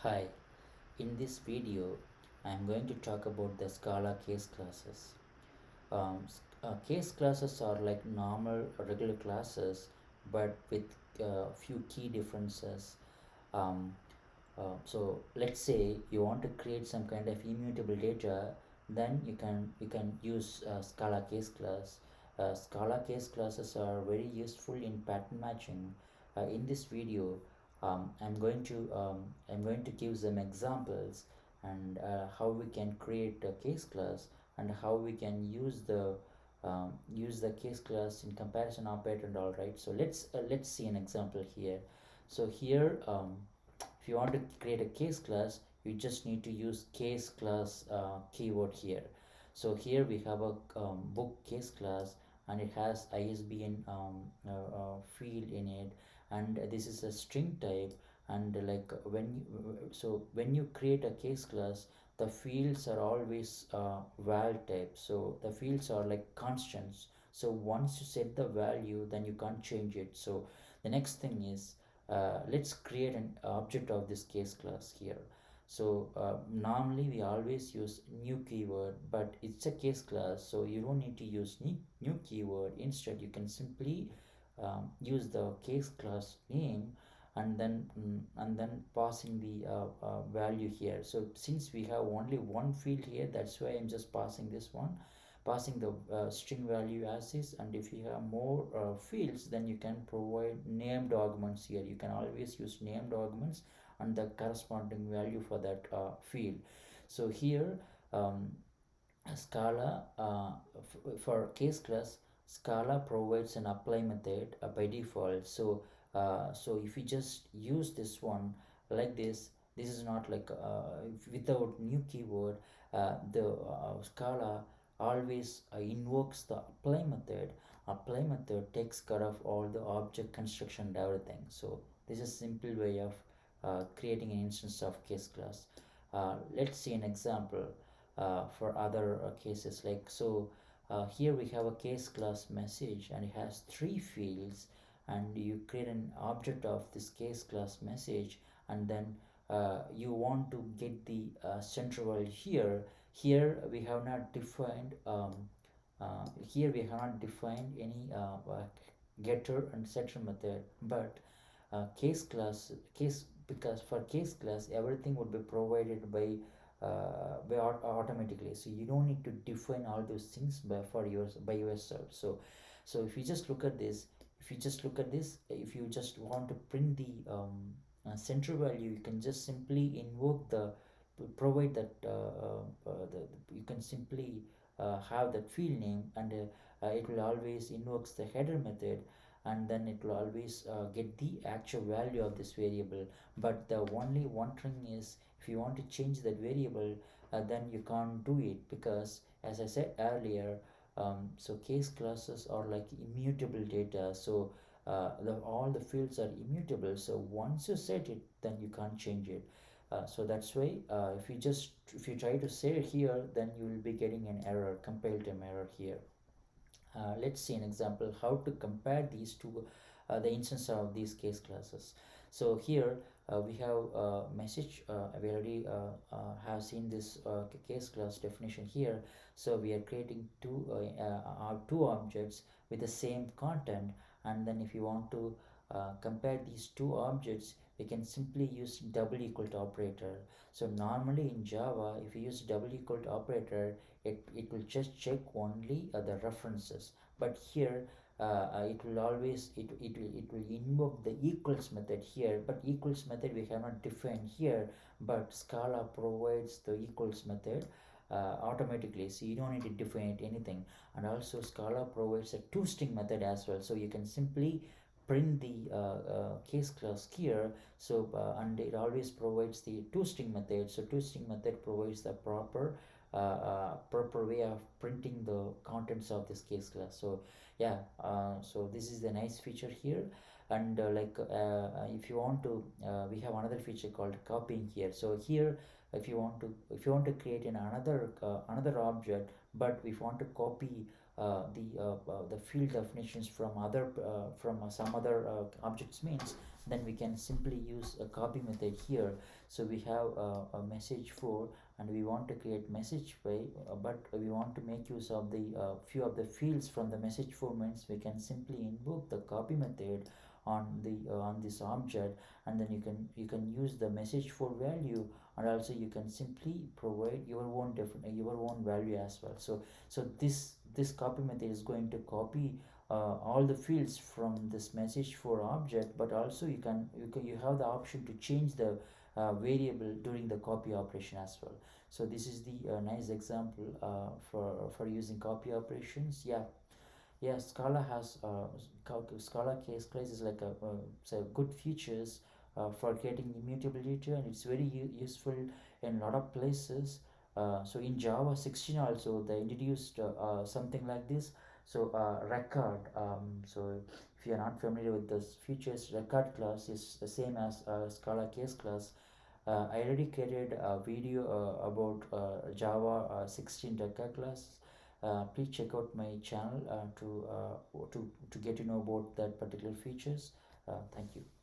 Hi, in this video, I am going to talk about the Scala case classes. Case classes are like normal or regular classes, but with few key differences. Um, so let's say you want to create some kind of immutable data, then you can use Scala case class. Scala case classes are very useful in pattern matching. In this video, I'm going to give some examples and how we can create a case class and how we can use the case class in comparison operator and all, right. So let's see an example here. So here, if you want to create a case class, you just need to use case class keyword here. So here we have a book case class, and it has ISBN field in it, and this is a string type. And like when you create a case class, the fields are always val type, so the fields are like constants. So once you set the value, then you can't change it. So the next thing is, let's create an object of this case class here. So normally we always use new keyword, but it's a case class, so you don't need to use new keyword. Instead, you can simply use the case class name, and then passing the value here. So since we have only one field here, that's why I'm just passing this one, passing the string value as is. And if you have more fields, then you can provide named arguments here. You can always use named arguments and the corresponding value for that field. So here, um, Scala, for case class, Scala provides an apply method by default. So if you just use this one like this is not like without new keyword. The Scala always invokes the apply method. Apply method takes care of all the object construction and everything. So this is simple way of creating an instance of case class. Let's see an example for other cases. Here we have a case class message, and it has three fields, and you create an object of this case class message, and then you want to get the center value here. Here we have not defined here we have not defined any getter and setter method, but case because for case class everything would be provided by automatically, so you don't need to define all those things by yourself. So if you just look at this, if you just want to print the center value, you can just simply invoke the provide that you can simply have that field name, and it will always invokes the header method, and then it will always get the actual value of this variable. But the only one thing is, if you want to change that variable, then you can't do it, because as I said earlier, so case classes are like immutable data. So all the fields are immutable, so once you set it, then you can't change it. So that's why if you try to say it here, then you will be getting an error, compile time error here. Let's see an example how to compare these two, the instance of these case classes. So here we have message. We already have seen this case class definition here. So we are creating two objects with the same content, and then if you want to compare these two objects, we can simply use double equal to operator. So normally in Java, if you use double equal to operator, it will just check only the references. But here it will invoke the equals method here, but equals method we have not defined here, but Scala provides the equals method automatically, so you don't need to define it anything. And also Scala provides a toString method as well, so you can simply print the case class here. So and it always provides the toString method. So toString method provides the proper way of printing the contents of this case class. So yeah, so this is the nice feature here. And if you want to, we have another feature called copying here. So here, if you want to create another object, but if you want to copy the field definitions from other from some other objects means, then we can simply use a copy method here. So we have a message for, and we want to create message by, but we want to make use of the few of the fields from the message for means, we can simply invoke the copy method on this object, and then you can use the message for value, and also you can simply provide your own value as well. So this copy method is going to copy all the fields from this message for object, but also you have the option to change the variable during the copy operation as well. So this is the nice example for using copy operations. Yeah, Scala has Scala case is like a so good features for getting immutability, and it's very useful in a lot of places. So in Java 16 also they introduced something like this. So record. So if you are not familiar with those features, record class is the same as Scala case class. I already created a video about Java 16 record class. Please check out my channel to get to know about that particular features. Thank you.